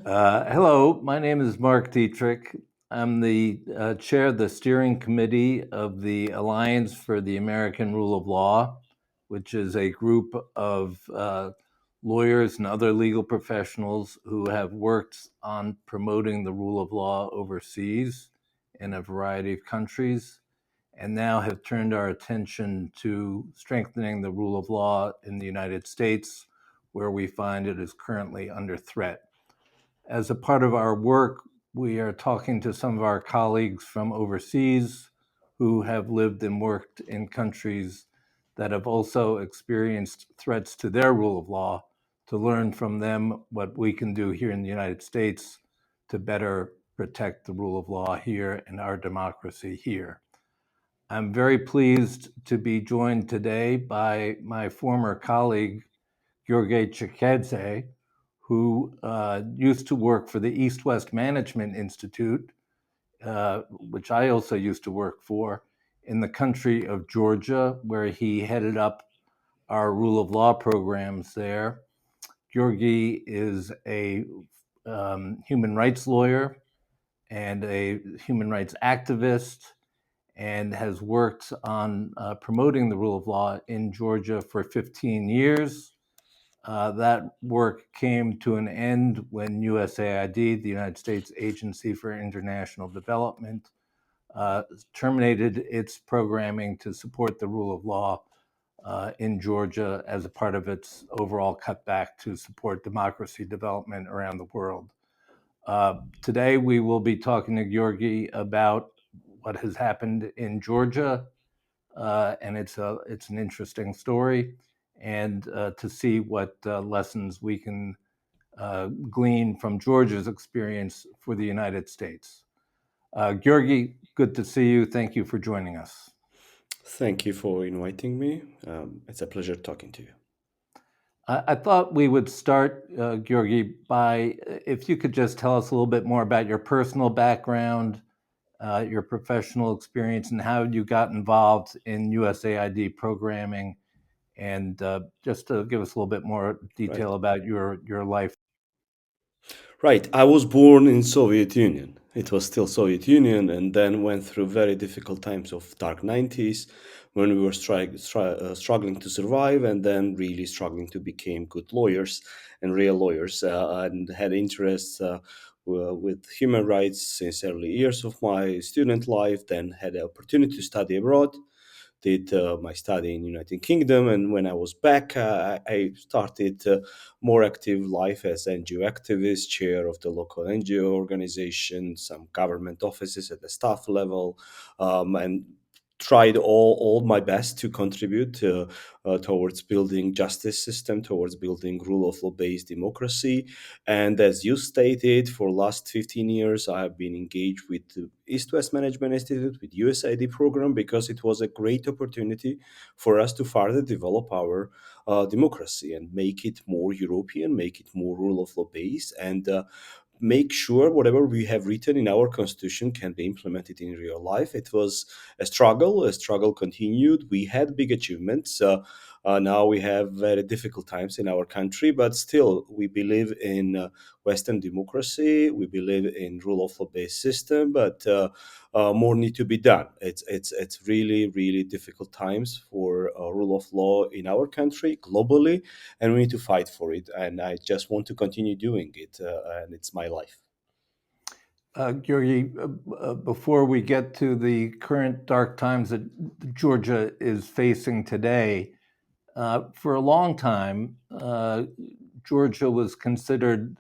Hello, my name is Mark Dietrich. I'm the chair of the steering committee of the Alliance for the American Rule of Law, which is a group of lawyers and other legal professionals who have worked on promoting the rule of law overseas in a variety of countries, and now have turned our attention to strengthening the rule of law in the United States, where we find it is currently under threat. As a part of our work, we are talking to some of our colleagues from overseas who have lived and worked in countries that have also experienced threats to their rule of law, to learn from them what we can do here in the United States to better protect the rule of law here and our democracy here. I'm very pleased to be joined today by my former colleague, Giorgi Chkheidze, who used to work for the East-West Management Institute, which I also used to work for, in the country of Georgia, where he headed up our rule of law programs there. Giorgi is a human rights lawyer and a human rights activist, and has worked on promoting the rule of law in Georgia for 15 years. That work came to an end when USAID, the United States Agency for International Development, terminated its programming to support the rule of law in Georgia as a part of its overall cutback to support democracy development around the world. Today, we will be talking to Giorgi about what has happened in Georgia, and it's an interesting story, and to see what lessons we can glean from Georgia's experience for the United States. Giorgi, good to see you. Thank you for joining us. Thank you for inviting me. It's a pleasure talking to you. I thought we would start, Giorgi, by if you could just tell us a little bit more about your personal background, your professional experience, and how you got involved in USAID programming, and just to give us a little bit more Right. detail about your life. Right. I was born in Soviet Union. It was still Soviet Union, and then went through very difficult times of dark 90s when we were struggling to survive, and then really struggling to become good lawyers and real lawyers, and had interests with human rights since early years of my student life. Then had the opportunity to study abroad, did my study in United Kingdom, and when I was back, I started more active life as NGO activist, chair of the local NGO organization, some government offices at the staff level, and tried all my best to contribute towards building justice system, towards building rule of law based democracy. And as you stated, for last 15 years I have been engaged with the East West Management Institute, with USAID program, because it was a great opportunity for us to further develop our democracy and make it more European, make it more rule of law based, and make sure whatever we have written in our constitution can be implemented in real life. It was a struggle continued. We had big achievements. Now we have very difficult times in our country, but still we believe in Western democracy. We believe in rule of law based system, but more need to be done. It's really difficult times for rule of law in our country globally, and we need to fight for it. And I just want to continue doing it, and it's my life. Georgi, before we get to the current dark times that Georgia is facing today, for a long time, Georgia was considered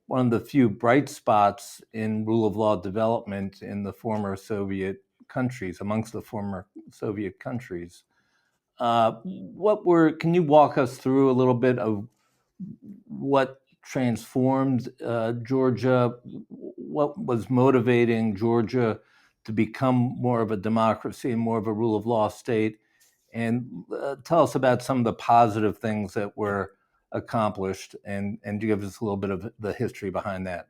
one of the few bright spots in rule of law development in the former Soviet countries, amongst the former Soviet countries. Can you walk us through a little bit of what transformed Georgia? What was motivating Georgia to become more of a democracy and more of a rule of law state? And tell us about some of the positive things that were accomplished, and give us a little bit of the history behind that.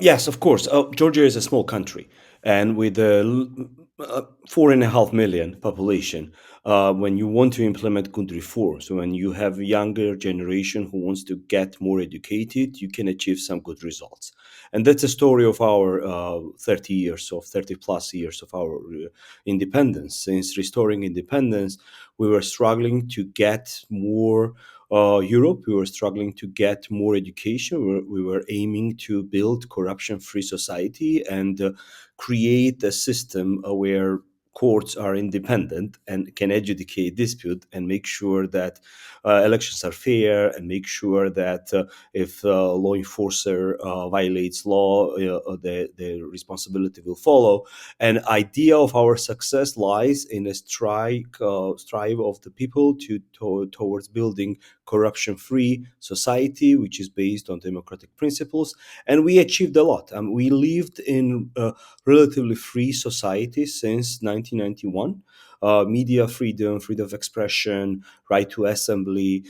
Yes, of course. Georgia is a small country, and with a 4.5 million population, when you want to implement good reforms, when you have a younger generation who wants to get more educated, you can achieve some good results. And that's a story of our 30 years, of 30 plus years of our independence. Since restoring independence, we were struggling to get more Europe. We were struggling to get more education. We were aiming to build corruption-free society and create a system where courts are independent and can adjudicate dispute and make sure that elections are fair and make sure that if law enforcer violates law, the responsibility will follow. An idea of our success lies in a strive of the people towards building corruption-free society, which is based on democratic principles, and we achieved a lot. We lived in a relatively free society since 1991. Media freedom, freedom of expression, right to assembly,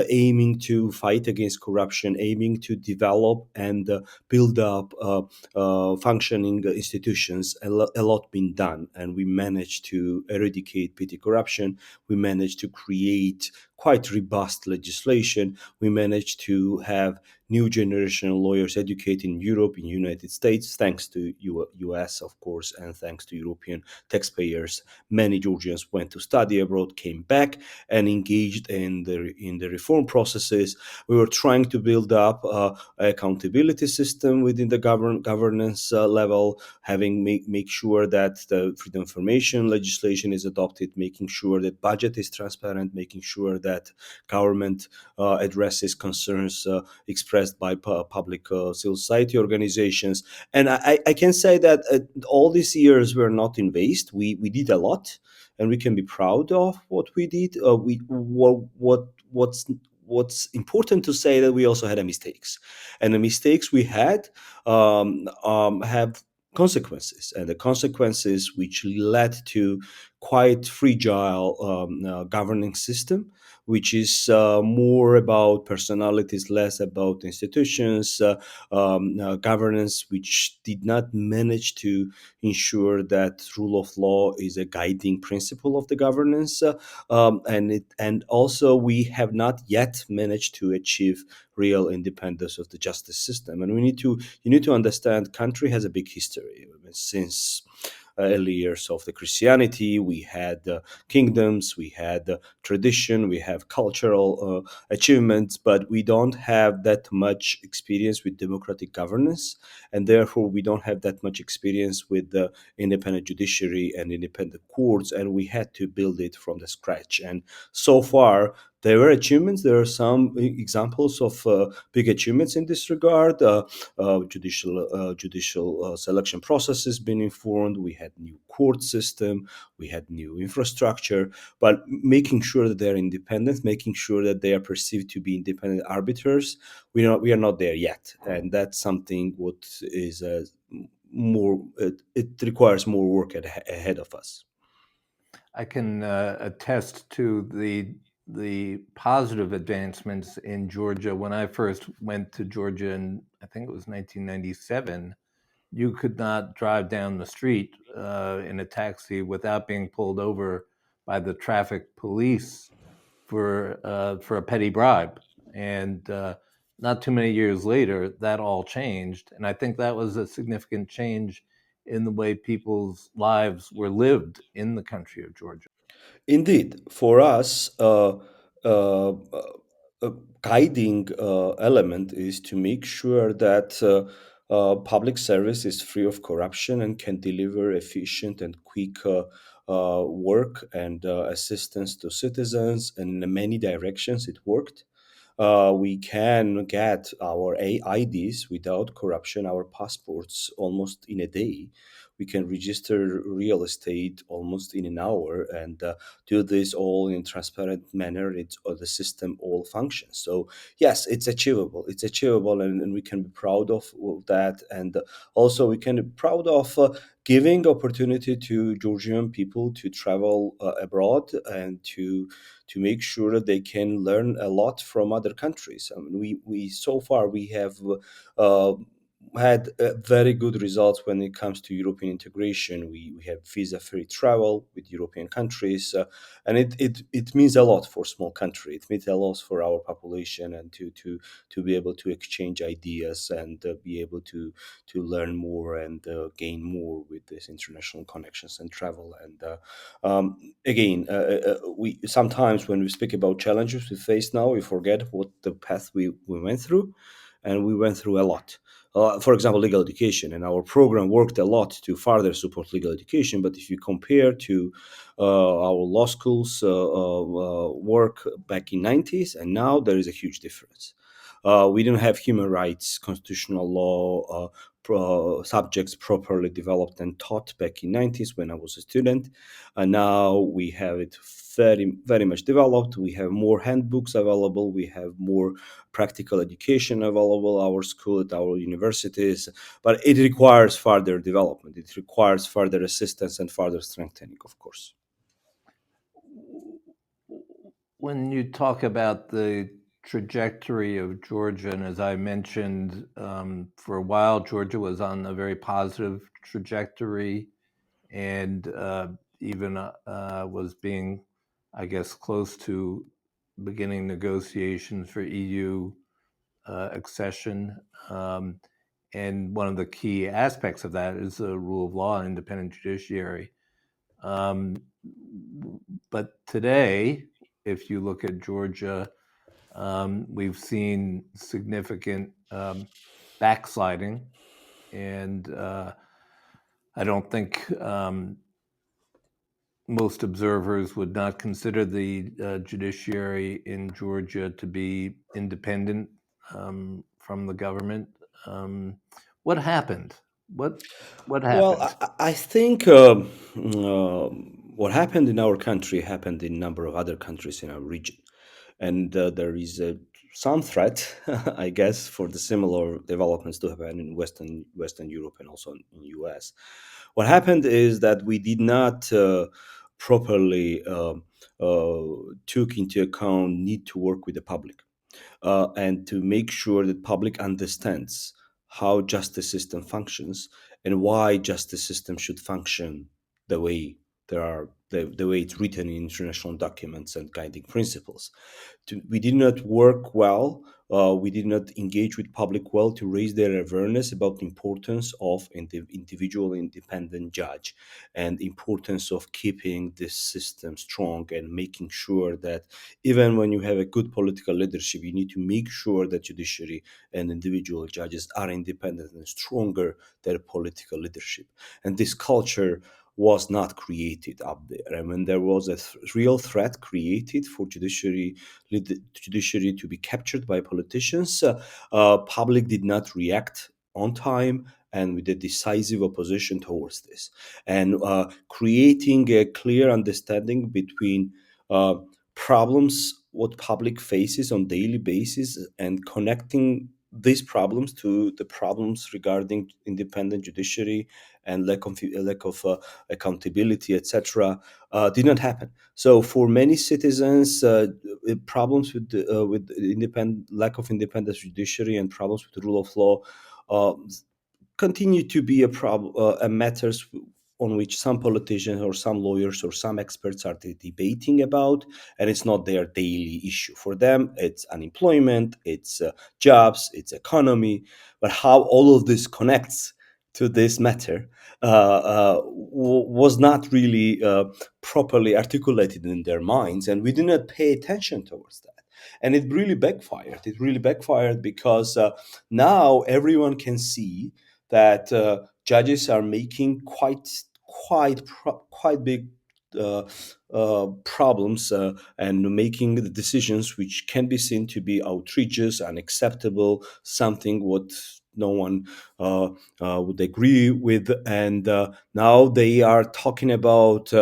aiming to fight against corruption, aiming to develop and build up functioning institutions. A lot been done, and we managed to eradicate petty corruption. We managed to create quite robust legislation. We managed to have new generation of lawyers educated in Europe, in United States, thanks to US, of course, and thanks to European taxpayers. Many Georgians went to study abroad, came back, and engaged in the reform processes. We were trying to build up accountability system within the governance level, having make sure that the freedom of information legislation is adopted, making sure that budget is transparent, making sure that government addresses concerns expressed by public civil society organizations. And I can say that all these years were not in waste. We did a lot, and we can be proud of what we did. What's important to say that we also had mistakes, and the mistakes we had have consequences, and the consequences which led to quite fragile governing system, which is more about personalities, less about institutions, governance, which did not manage to ensure that rule of law is a guiding principle of the governance, and also we have not yet managed to achieve real independence of the justice system. And you need to understand, country has a big history since early years of the Christianity. We had kingdoms, we had tradition, we have cultural achievements, but we don't have that much experience with democratic governance, and therefore we don't have that much experience with the independent judiciary and independent courts, and we had to build it from the scratch. And so far, there were achievements. There are some examples of big achievements in this regard. Judicial selection processes been informed. We had new court system. We had new infrastructure. But making sure that they're independent, making sure that they are perceived to be independent arbiters, we are not there yet, and that's something what is more. It requires more work ahead of us. I can attest to the positive advancements in Georgia. When I first went to Georgia in, I think it was 1997, you could not drive down the street in a taxi without being pulled over by the traffic police for a petty bribe. And not too many years later, that all changed, and I think that was a significant change in the way people's lives were lived in the country of Georgia. Indeed, for us, a guiding element is to make sure that public service is free of corruption and can deliver efficient and quick work and assistance to citizens. And in many directions, it worked. We can get our IDs without corruption, our passports, almost in a day. We can register real estate almost in an hour, and do this all in transparent manner. The system all functions. So yes, it's achievable. It's achievable, and we can be proud of that. And also, we can be proud of giving opportunity to Georgian people to travel abroad and to make sure that they can learn a lot from other countries. I mean, we so far we have had very good results when it comes to European integration. We have visa-free travel with European countries, and it means a lot for small country. It means a lot for our population, and to be able to exchange ideas and be able to learn more and gain more with these international connections and travel. And again, we sometimes when we speak about challenges we face now, we forget what the path we went through, and we went through a lot. For example, legal education, and our program worked a lot to further support legal education. But if you compare to our law schools work back in 90s and now, there is a huge difference. We don't have human rights, constitutional law subjects properly developed and taught back in 90s when I was a student, and now we have it very much developed. We have more handbooks available. We have more practical education available our school at our universities, but it requires further development. It requires further assistance and further strengthening, of course. When you talk about the trajectory of Georgia, and as I mentioned, for a while, Georgia was on a very positive trajectory and even was being, I guess, close to beginning negotiations for EU accession. Um, and one of the key aspects of that is the rule of law and independent judiciary. Um, but today, if you look at Georgia, we've seen significant backsliding, and I don't think most observers would not consider the judiciary in Georgia to be independent from the government. Um, what happened? What what Well, happened? I think what happened in our country happened in a number of other countries in our region, and there is some threat, I guess, for the similar developments to happen in Western Europe and also in US. What happened is that we did not properly took into account need to work with the public, and to make sure that public understands how justice system functions and why justice system should function the way the way it's written in international documents and guiding principles. We did not work well. We did not engage with public well to raise their awareness about the importance of individual independent judge and importance of keeping this system strong and making sure that even when you have a good political leadership, you need to make sure that judiciary and individual judges are independent and stronger than political leadership. And this culture was not created up there. I mean, there was a real threat created for judiciary to be captured by politicians. Public did not react on time and with a decisive opposition towards this, and creating a clear understanding between uh, problems what public faces on daily basis and connecting these problems to the problems regarding independent judiciary and lack of accountability, etc., did not happen. So for many citizens, problems with independent lack of independent judiciary and problems with the rule of law uh, continue to be a matters on which some politicians or some lawyers or some experts are debating about, and it's not their daily issue. For them, it's unemployment, it's jobs, it's economy, but how all of this connects to this matter was not really properly articulated in their minds, and we did not pay attention towards that. And it really backfired. It really backfired because now everyone can see that judges are making quite big problems and making the decisions which can be seen to be outrageous, unacceptable, something what no one would agree with, and now they are talking about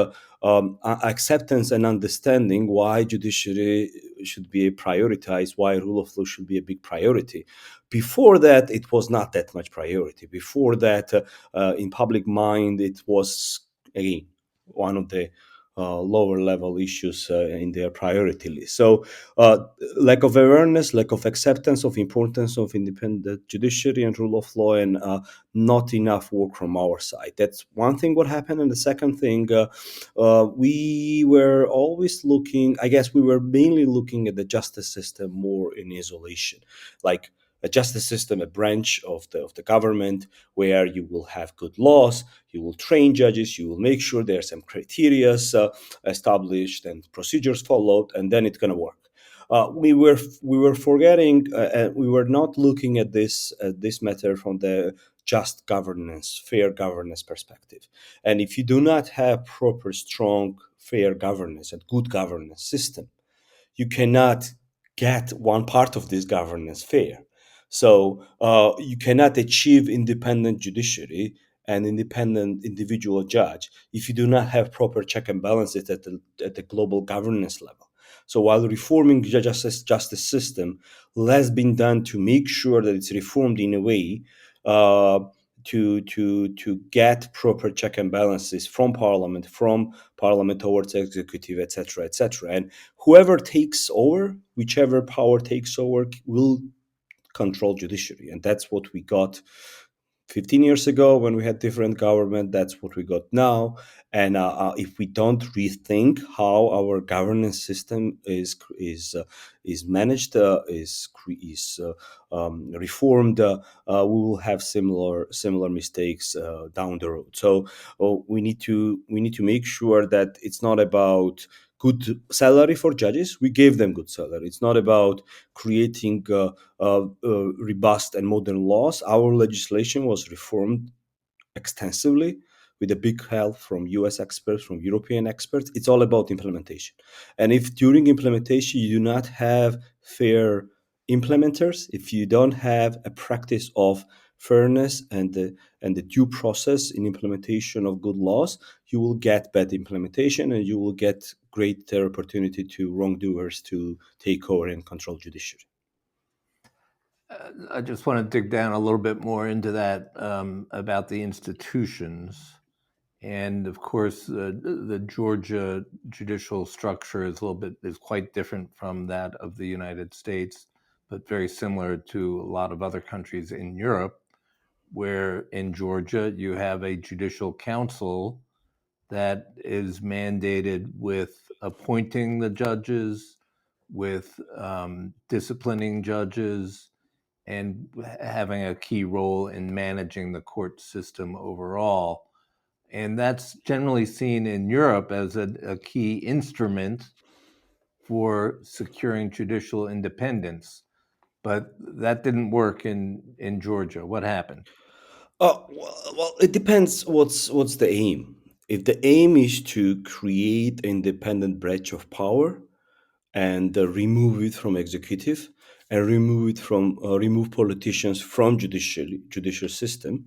acceptance and understanding why judiciary should be prioritized, why rule of law should be a big priority. Before that, it was not that much priority. Before that, in public mind, it was again one of the lower level issues in their priority list. So, uh, lack of awareness, lack of acceptance of importance of independent judiciary and rule of law, and not enough work from our side. That's one thing. What happened, and the second thing, we were always looking. I guess we were mainly looking at the justice system more in isolation, like a justice system, a branch of the government where you will have good laws, you will train judges, you will make sure there are some criteria established and procedures followed, and then it's going to work. We were forgetting, we were not looking at this matter from the just governance, fair governance perspective. And if you do not have proper, strong, fair governance and good governance system, you cannot get one part of this governance fair. So you cannot achieve independent judiciary and independent individual judge if you do not have proper check and balances at the global governance level. So while reforming justice system, less been done to make sure that it's reformed in a way uh, to get proper check and balances from parliament towards executive, etc., etc. And whoever takes over, whichever power takes over, will control judiciary, and that's what we got 15 years ago when we had different government. That's what we got now. And if we don't rethink how our governance system is managed, is reformed, we will have similar mistakes down the road. So we need to make sure that it's not about good salary for judges. We gave them good salary. It's not about creating robust and modern laws. Our legislation was reformed extensively with a big help from US experts, from European experts. It's all about implementation. And if during implementation you do not have fair implementers, if you don't have a practice of fairness and the due process in implementation of good laws, you will get bad implementation and you will get greater opportunity to wrongdoers to take over and control judiciary. I just want to dig down a little bit more into that about the institutions. And of course, the Georgia judicial structure is quite different from that of the United States, but very similar to a lot of other countries in Europe, where in Georgia you have a judicial council that is mandated with appointing the judges, with disciplining judges, and having a key role in managing the court system overall. And that's generally seen in Europe as a key instrument for securing judicial independence. But that didn't work in Georgia. What happened? Well, it depends. What's the aim? If the aim is to create independent branch of power and remove it from executive and remove politicians from judicial system,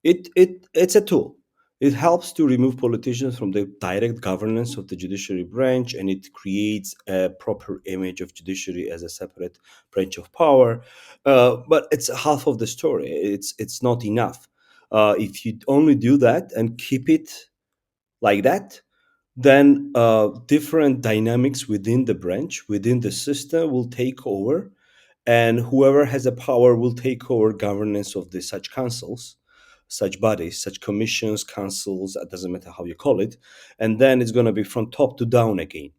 it's a tool. It helps to remove politicians from the direct governance of the judiciary branch, and it creates a proper image of judiciary as a separate branch of power. But it's half of the story. It's not enough. If you only do that and keep it like that, then different dynamics within the branch, within the system will take over, and whoever has a power will take over governance of the such councils, such bodies, such commissions, councils. It doesn't matter how you call it, and then it's going to be from top to down again.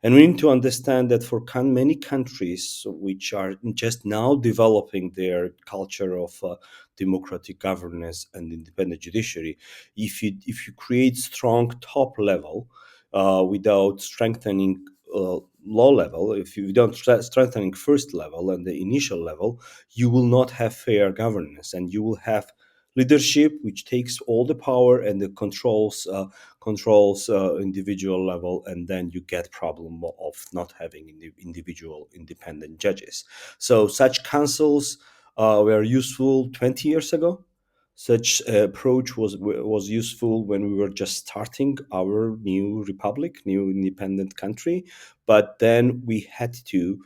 And we need to understand that for many countries which are just now developing their culture of democratic governance and independent judiciary, if you create strong top level without strengthening low level, if you don't strengthening first level and the initial level, you will not have fair governance, and you will have leadership which takes all the power and the controls individual level, and then you get problem of not having individual independent judges. So such councils were useful 20 years ago. Such approach was useful when we were just starting our new republic, new independent country, but then we had to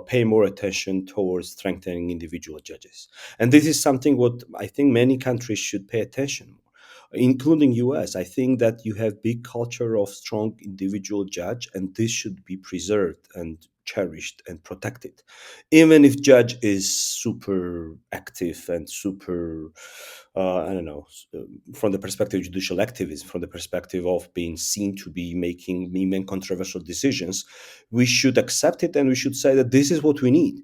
pay more attention towards strengthening individual judges, and this is something what I think many countries should pay attention more. including US. I think that you have big culture of strong individual judge, and this should be preserved and cherished and protected. Even if judge is super active and super, I don't know, from the perspective of judicial activism, from the perspective of being seen to be making even controversial decisions, we should accept it and we should say that this is what we need.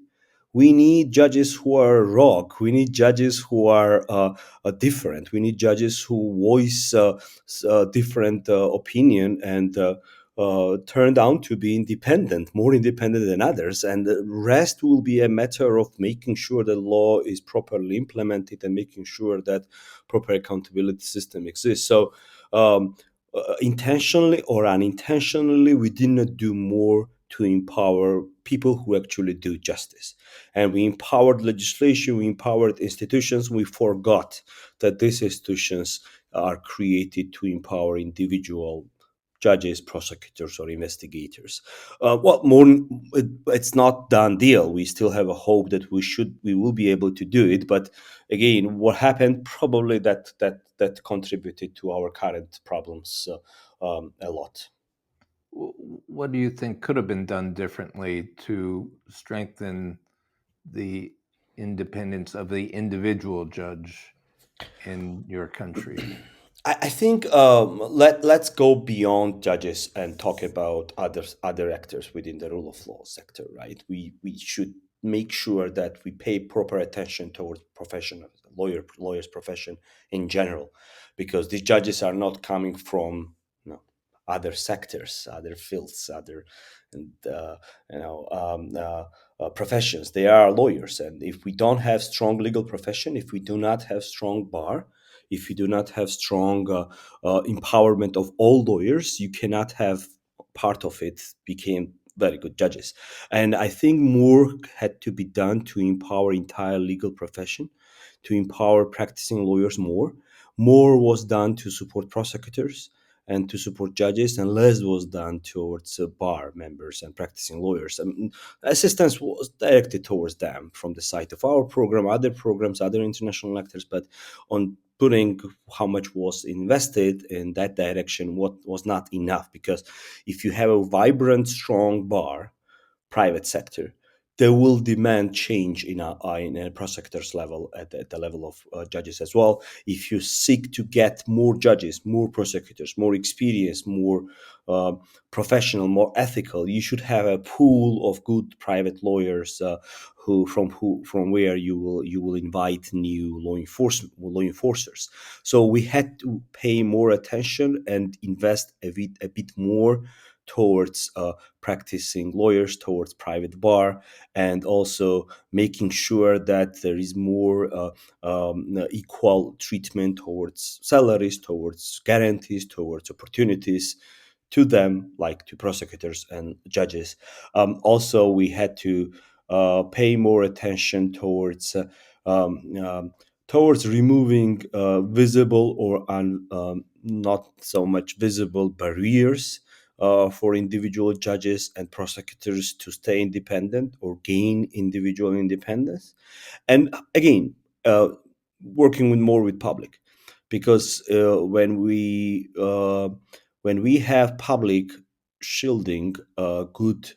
We need judges who are raw. We need judges who are different. We need judges who voice different opinion and turned out to be independent, more independent than others. And the rest will be a matter of making sure the law is properly implemented and making sure that proper accountability system exists. So, intentionally or unintentionally, we did not do more to empower people who actually do justice. And we empowered legislation, we empowered institutions, we forgot that these institutions are created to empower individual judges, prosecutors, or investigators. It's not done deal. We still have a hope that we will be able to do it. But again, what happened probably that contributed to our current problems a lot. What do you think could have been done differently to strengthen the independence of the individual judge in your country? I think let's go beyond judges and talk about other actors within the rule of law sector, right? We should make sure that we pay proper attention towards professional lawyers profession in general, because these judges are not coming from, other sectors, other fields, other and you know professions. They are lawyers, and if we don't have strong legal profession, if we do not have strong bar, if you do not have strong empowerment of all lawyers, you cannot have part of it became very good judges. And I think more had to be done to empower entire legal profession, to empower practicing lawyers more. More was done to support prosecutors and to support judges, and less was done towards bar members and practicing lawyers. Assistance was directed towards them from the side of our program, other programs, other international actors, but on putting how much was invested in that direction, what was not enough. Because if you have a vibrant, strong bar, private sector, they will demand change in a prosecutor's level, at the level of judges as well. If you seek to get more judges, more prosecutors, more experience, more uh, professional, more ethical, you should have a pool of good private lawyers who from where you will invite new law enforcers. So we had to pay more attention and invest a bit more towards practicing lawyers, towards private bar, and also making sure that there is more equal treatment towards salaries, towards guarantees, towards opportunities to them, like to prosecutors and judges. Also, we had to pay more attention um, um, towards removing visible or not so much visible barriers for individual judges and prosecutors to stay independent or gain individual independence. And again, working with public, because when we have public shielding a good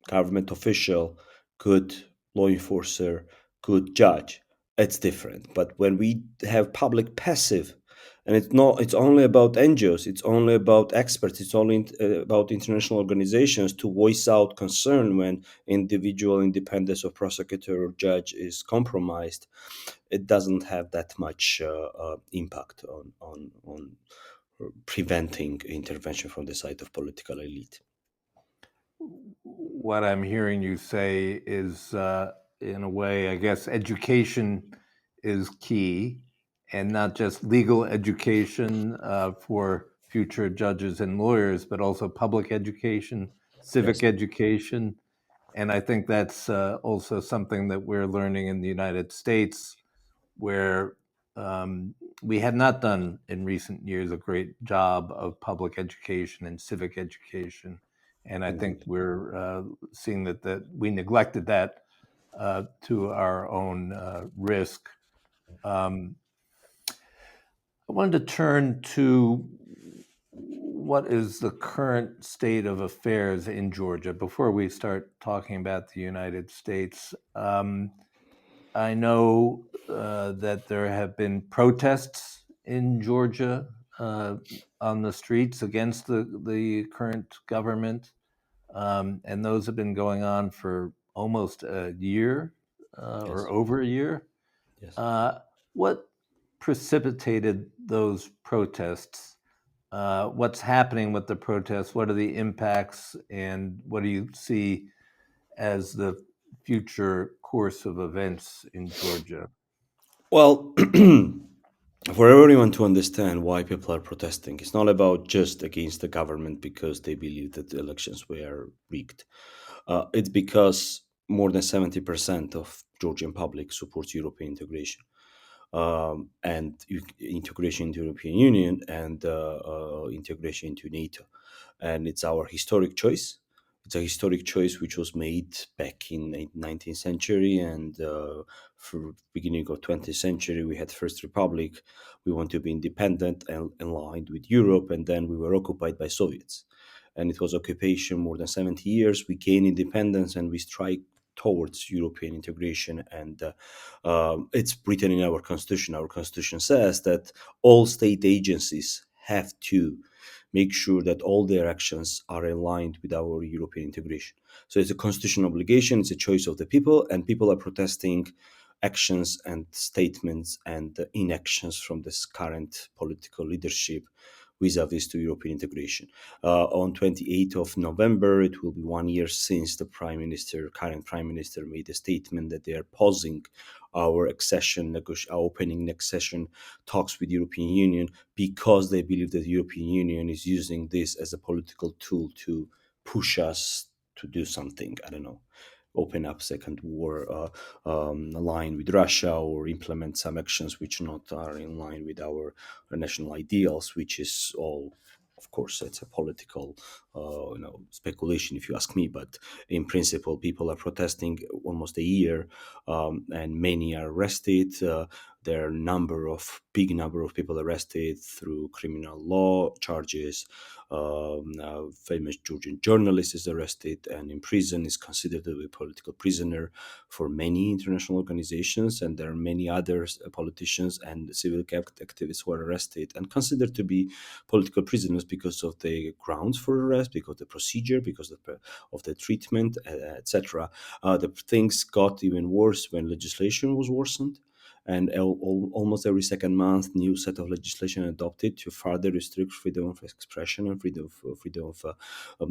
government official, good law enforcer, good judge, it's different. But when we have public passive, and it's only about NGOs, it's only about experts, it's only about international organizations to voice out concern when individual independence of prosecutor or judge is compromised, it doesn't have that much impact on preventing intervention from the side of political elite. What I'm hearing you say is, in a way, I guess education is key, and not just legal education for future judges and lawyers, but also public education, civic Yes. education. And I think that's also something that we're learning in the United States, where um, we had not done in recent years a great job of public education and civic education. And I think Indeed. we're seeing that we neglected that to our own risk. Um, I wanted to turn to what is the current state of affairs in Georgia before we start talking about the United States. I know that there have been protests in Georgia uh, on the streets against the current government, and those have been going on for almost a year or Yes. over a year. Yes. What precipitated those protests? What's happening with the protests? What are the impacts, and what do you see as the future course of events in Georgia? Well, for everyone to understand why people are protesting, it's not about just against the government because they believe that the elections were rigged. It's because more than 70% of Georgian public supports European integration, and integration into European Union, and integration into NATO. And it's our historic choice. It's a historic choice which was made back in the 19th century, and for beginning of 20th century we had First Republic. We want to be independent and aligned with Europe, and then we were occupied by Soviets, and it was occupation more than 70 years. We gained independence and we strike towards European integration, and it's written in our constitution. Our constitution says that all state agencies have to make sure that all their actions are aligned with our European integration. So it's a constitutional obligation, it's a choice of the people, and people are protesting actions and statements and inactions from this current political leadership vis-a-vis to European integration. On 28th of November, it will be 1 year since the current prime minister, made a statement that they are pausing our our opening accession talks with European Union because they believe that the European Union is using this as a political tool to push us to do something. I don't know, open up second war line with Russia, or implement some actions which not are in line with our national ideals, which is all, of course, it's a political speculation if you ask me. But in principle, people are protesting almost a year, and many are arrested. There are big number of people arrested through criminal law charges. A famous Georgian journalist is arrested and in prison, is considered to be a political prisoner for many international organizations, and there are many others, politicians and civil activists who are arrested and considered to be political prisoners because of the grounds for arrest, because of the procedure, because of the treatment, etc. The things got even worse when legislation was worsened, and almost every second month, new set of legislation adopted to further restrict freedom of expression and freedom of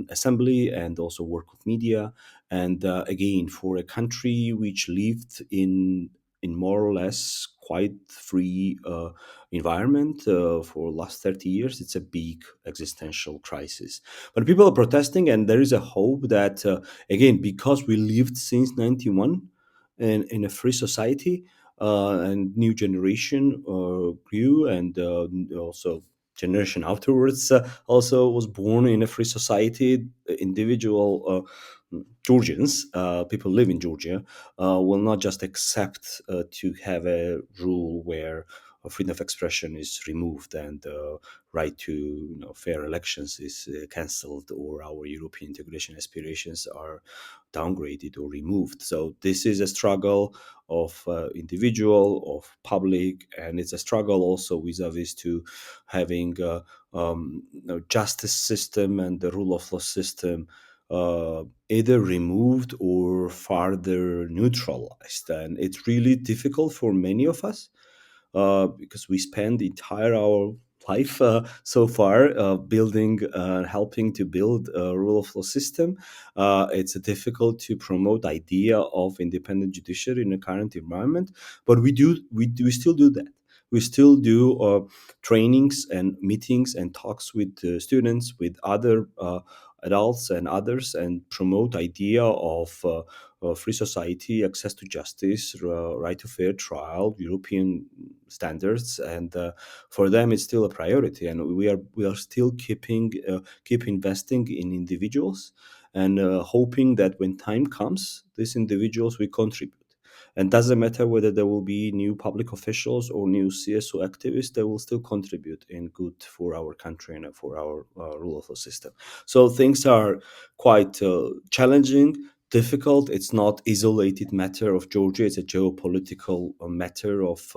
assembly, and also work of media. And again, for a country which lived in more or less quite free environment for last 30 years, it's a big existential crisis. But people are protesting, and there is a hope that again, because we lived since 91 in a free society, and new generation grew, and also generation afterwards also was born in a free society. Individual Georgians, people live in Georgia, will not just accept to have a rule where freedom of expression is removed, and right to fair elections is cancelled, or our European integration aspirations are downgraded or removed. So this is a struggle of individual, of public, and it's a struggle also vis-a-vis to having justice system and the rule of law system either removed or further neutralized. And it's really difficult for many of us because we spend the entire our life so far building helping to build a rule of law system. It's difficult to promote idea of independent judiciary in the current environment, but we still do that. We still do trainings and meetings and talks with students, with other adults and others, and promote idea of free society, access to justice, right to fair trial, European standards, and for them it's still a priority. And we are still keep investing in individuals, and hoping that when time comes, these individuals will contribute. And doesn't matter whether there will be new public officials or new CSO activists, they will still contribute in good for our country and for our rule of law system. So things are quite challenging, difficult. It's not isolated matter of Georgia. It's a geopolitical matter of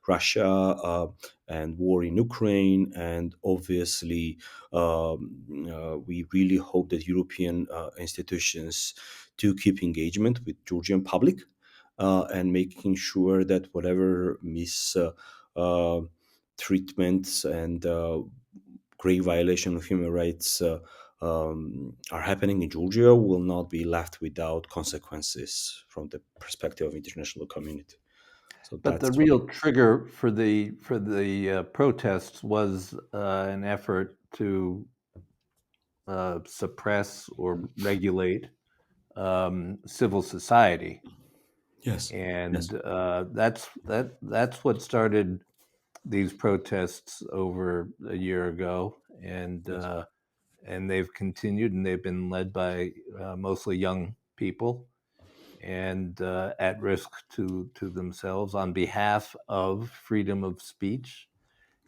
Russia and war in Ukraine. And obviously, we really hope that European institutions do keep engagement with Georgian public and making sure that whatever uh, treatments and grave violation of human rights are happening in Georgia will not be left without consequences from the perspective of international community. So But the that's what real trigger for the protests was an effort to suppress or regulate civil society, yes, and yes, that's what started these protests over a year ago, yes, and they've continued, and they've been led by mostly young people and at risk to themselves on behalf of freedom of speech.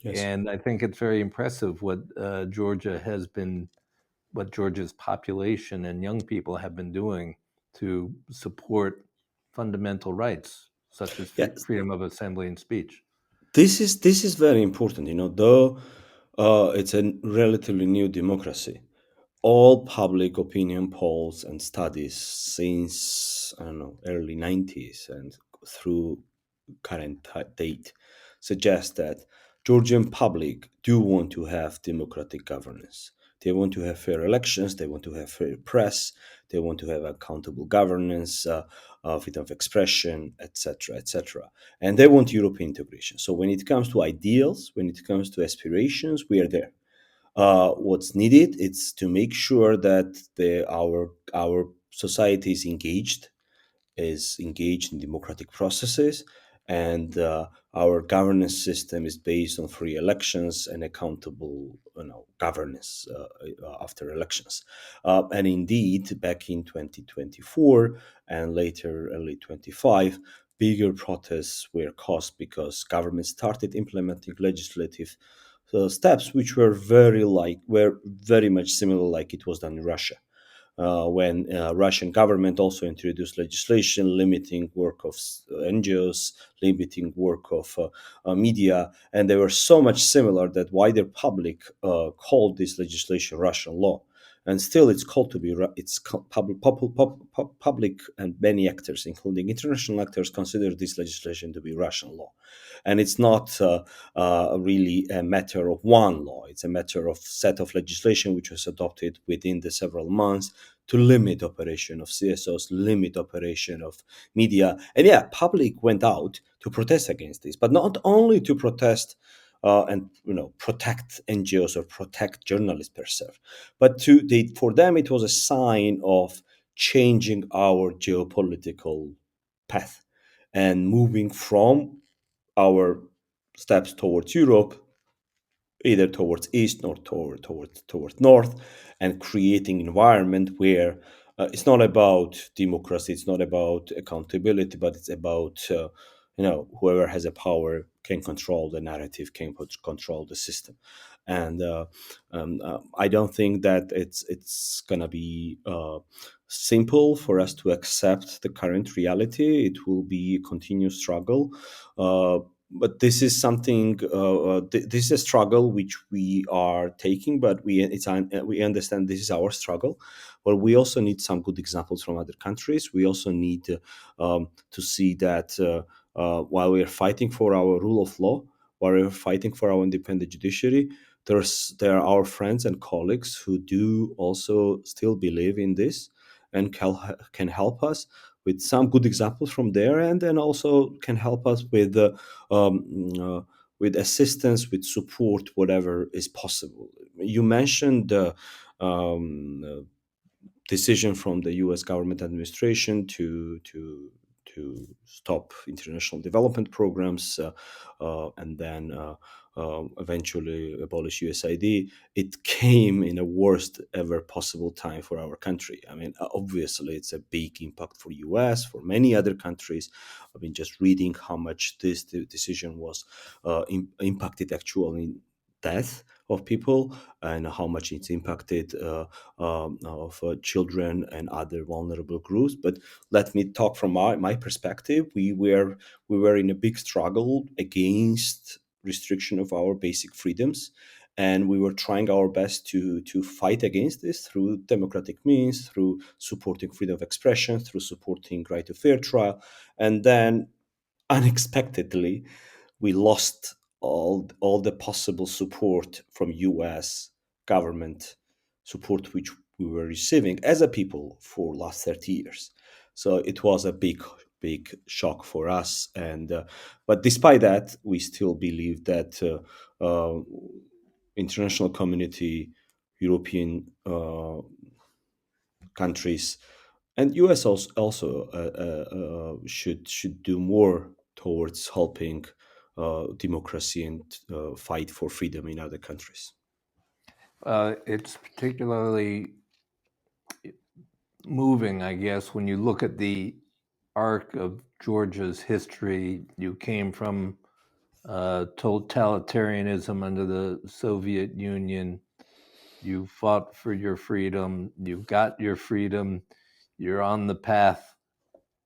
yes. And I think it's very impressive what what Georgia's population and young people have been doing to support fundamental rights such as Yes, freedom of assembly and speech. this is very important. Though it's a relatively new democracy, all public opinion polls and studies since I don't know early 90s and through current date suggest that Georgian public do want to have democratic governance. They want to have fair elections. They want to have fair press. They want to have accountable governance, freedom of expression, etc., etc. And they want European integration. So when it comes to ideals, when it comes to aspirations, we are there. What's needed is to make sure that our society is engaged in democratic processes, and our governance system is based on free elections and accountable governance after elections. And indeed, back in 2024 and later early 25, bigger protests were caused because government started implementing legislative steps which were very much similar like it was done in Russia, when Russian government also introduced legislation limiting work of NGOs, limiting work of media, and they were so much similar that wider public called this legislation Russian law. And still, it's called to be public, and many actors, including international actors, consider this legislation to be Russian law. And it's not really a matter of one law; it's a matter of set of legislation which was adopted within the several months to limit operation of CSOs, limit operation of media. And yeah, public went out to protest against this, but not only to protest and protect NGOs or protect journalists per se, but for them it was a sign of changing our geopolitical path and moving from our steps towards Europe either towards east or towards north, and creating environment where it's not about democracy, it's not about accountability, but it's about whoever has a power can control the narrative, can control the system. And I don't think that it's gonna be simple for us to accept the current reality. It will be a continuous struggle. But this is something. This is a struggle which we are taking, but we understand this is our struggle. But we also need some good examples from other countries. We also need to see that while we are fighting for our rule of law, while we're fighting for our independent judiciary, there are our friends and colleagues who do also still believe in this and can help us with some good examples from their end, and also can help us um, uh, with assistance, with support, whatever is possible. You mentioned the decision from the U.S. government administration to stop international development programs, and then eventually abolish USAID, it came in a worst ever possible time for our country. I mean, obviously, it's a big impact for US, for many other countries. I mean, just reading how much this decision was impacted actually death of people, and how much it's impacted of children and other vulnerable groups. But let me talk from my perspective. We were in a big struggle against restriction of our basic freedoms, and we were trying our best to fight against this through democratic means, through supporting freedom of expression, through supporting right to fair trial. And then unexpectedly, we lost all the possible support from US government, support which we were receiving as a people for last 30 years. So it was a big shock for us. And but despite that, we still believe that international community, European countries, and US also should do more towards helping democracy and fight for freedom in other countries. It's particularly moving, I guess, when you look at the arc of Georgia's history. You came from totalitarianism under the Soviet Union. You fought for your freedom. You got your freedom. You're on the path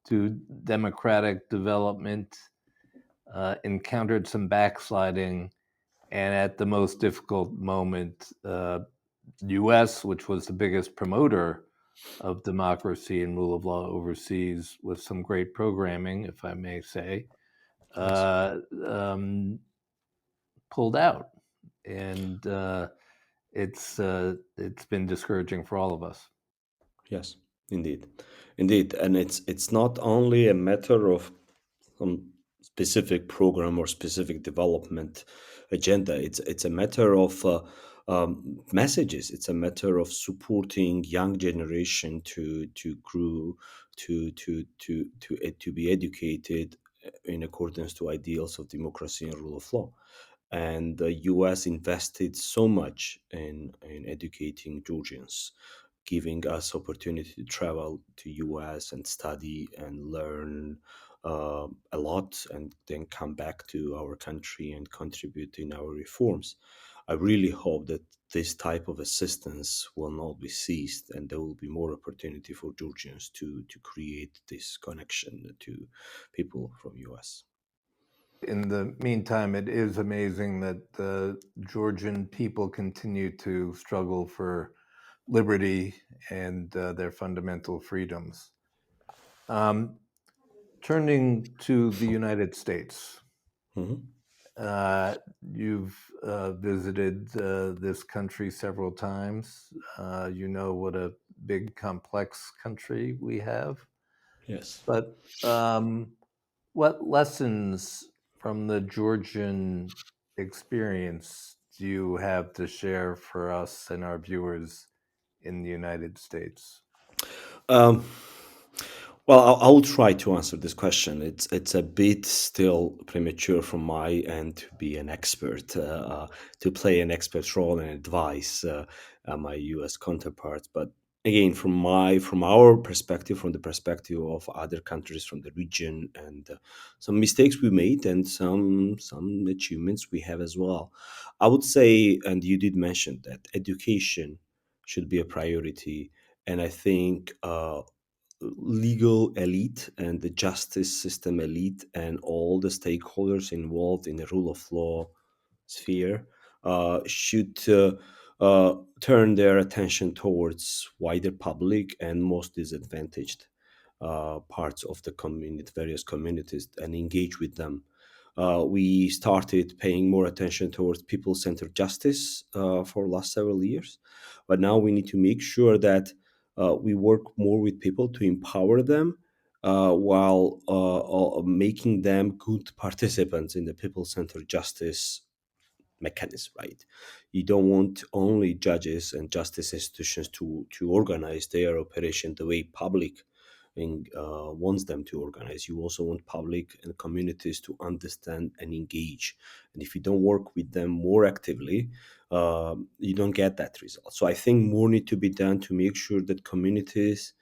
to democratic development. Encountered some backsliding, and at the most difficult moment, U.S., which was the biggest promoter of democracy and rule of law overseas, with some great programming, if I may say, Yes. uh, um, pulled out, and it's been discouraging for all of us. Yes, indeed, indeed, and it's not only a matter of some specific program or specific development agenda. It's a matter of messages. It's a matter of supporting young generation to grow, to be educated in accordance to ideals of democracy and rule of law. And the US invested so much in educating Georgians, giving us opportunity to travel to US and study and learn a lot, and then come back to our country and contribute in our reforms. I really hope that this type of assistance will not be ceased, and there will be more opportunity for Georgians to create this connection to people from US. In the meantime, it is amazing that the Georgian people continue to struggle for liberty and their fundamental freedoms. Um, Turning to the United States, Mhm. uh, you've visited this country several times. You know what a big, complex country we have. Yes. But what lessons from the Georgian experience do you have to share for us and our viewers in the United States? Um, well, I'll try to answer this question. It's a bit still premature from my end to be an expert, to play an expert role and advise my U.S. counterparts. But again, from our perspective, from the perspective of other countries from the region, and some mistakes we made and some achievements we have as well, I would say, and you did mention that education should be a priority, and I think. Legal elite and the justice system elite and all the stakeholders involved in the rule of law sphere should turn their attention towards wider public and most disadvantaged parts of the community, various communities, and engage with them. We started paying more attention towards people-centered justice for last several years, but now we need to make sure that we work more with people to empower them, while making them good participants in the people-centered justice mechanism. Right? You don't want only judges and justice institutions to organize their operation the way public wants them to organize. You also want public and communities to understand and engage. And if you don't work with them more actively, you don't get that result. So I think more need to be done to make sure that communities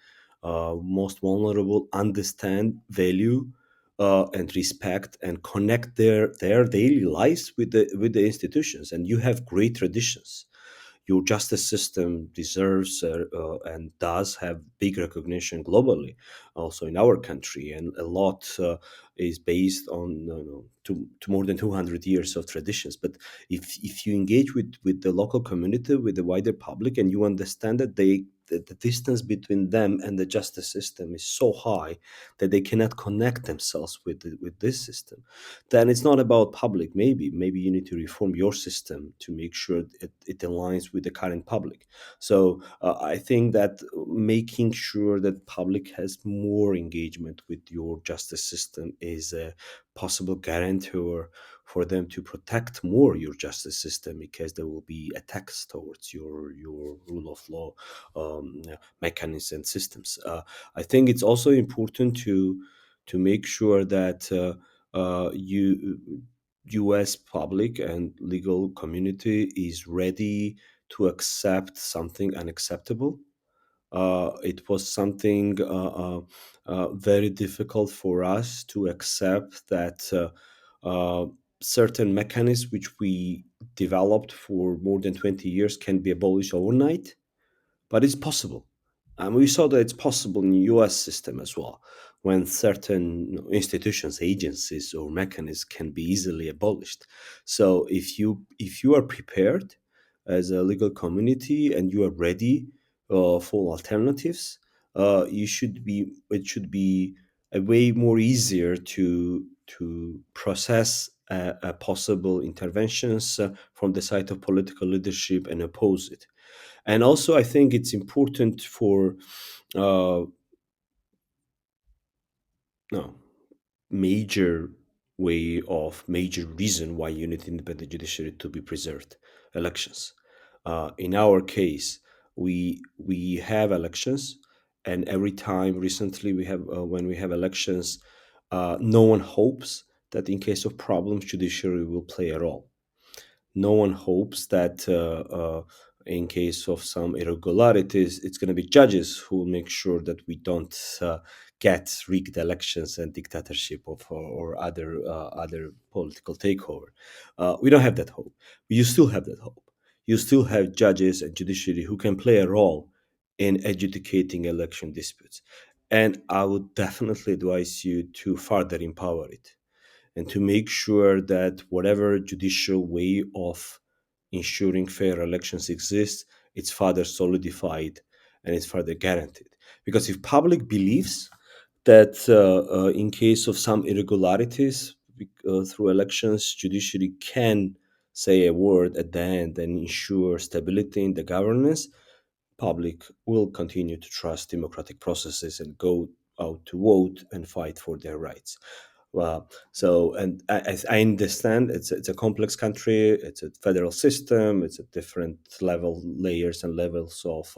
most vulnerable understand, value, and respect, and connect their daily lives with the institutions. And you have great traditions. Your justice system deserves and does have big recognition globally, also in our country, and a lot is based on to more than 200 years of traditions. But if you engage with the local community, with the wider public, and you understand that the distance between them and the justice system is so high that they cannot connect themselves with this system, then it's not about public. Maybe you need to reform your system to make sure it aligns with the current public. So I think that making sure that public has more engagement with your justice system is a possible guarantor for them to protect more your justice system, because there will be attacks towards your rule of law mechanisms and systems. I think it's also important to make sure that U.S. public and legal community is ready to accept something unacceptable. It was something very difficult for us to accept that certain mechanisms which we developed for more than 20 years can be abolished overnight, but it's possible. And we saw that it's possible in the US system as well, when certain institutions, agencies, or mechanisms can be easily abolished. So if you are prepared as a legal community and you are ready for alternatives, you should be. It should be a way more easier to process possible interventions from the side of political leadership and oppose it. And also I think it's important for uh no major major reason why you need independent judiciary to be preserved: elections. In our case, we have elections, and every time recently we have when we have elections, no one hopes that in case of problems judiciary will play a role. No one hopes that in case of some irregularities, it's going to be judges who will make sure that we don't get rigged elections and dictatorship or other political takeover. We don't have that hope. You still have that hope. You still have judges and judiciary who can play a role in adjudicating election disputes. And I would definitely advise you to further empower it and to make sure that whatever judicial way of ensuring fair elections exists, it's further solidified and it's further guaranteed. Because if public believes that in case of some irregularities through elections, judiciary can say a word at the end and ensure stability in the governance, public will continue to trust democratic processes and go out to vote and fight for their rights. Well, so and I understand it's a complex country. It's a federal system. It's a different layers and levels of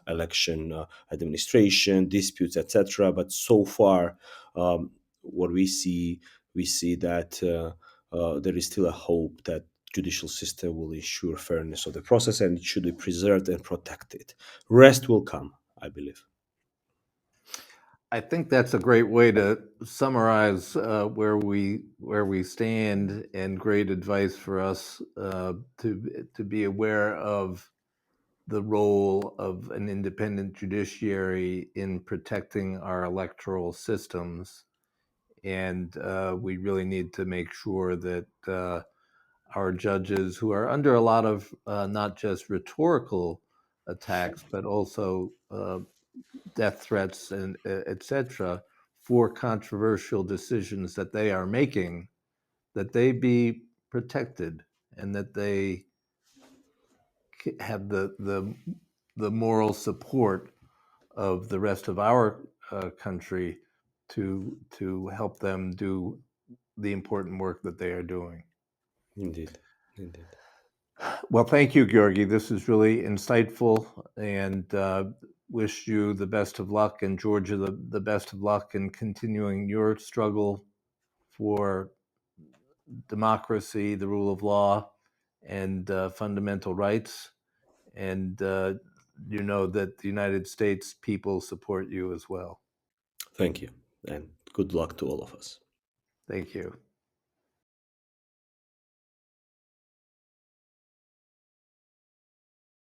election administration, disputes, etc. But so far, what we see that there is still a hope that judicial system will ensure fairness of the process, and it should be preserved and protected. Rest will come, I believe. I think that's a great way to summarize where we stand, and great advice for us to be aware of the role of an independent judiciary in protecting our electoral systems. And we really need to make sure that our judges, who are under a lot of not just rhetorical attacks, but also death threats and etc., for controversial decisions that they are making, that they be protected, and that they have the moral support of the rest of our country to help them do the important work that they are doing. Indeed, indeed. Well, thank you, Georgi. This is really insightful, and wish you the best of luck, and Georgia the best of luck in continuing your struggle for democracy, the rule of law, and fundamental rights. And you know that the United States people support you as well. Thank you, and good luck to all of us. Thank you.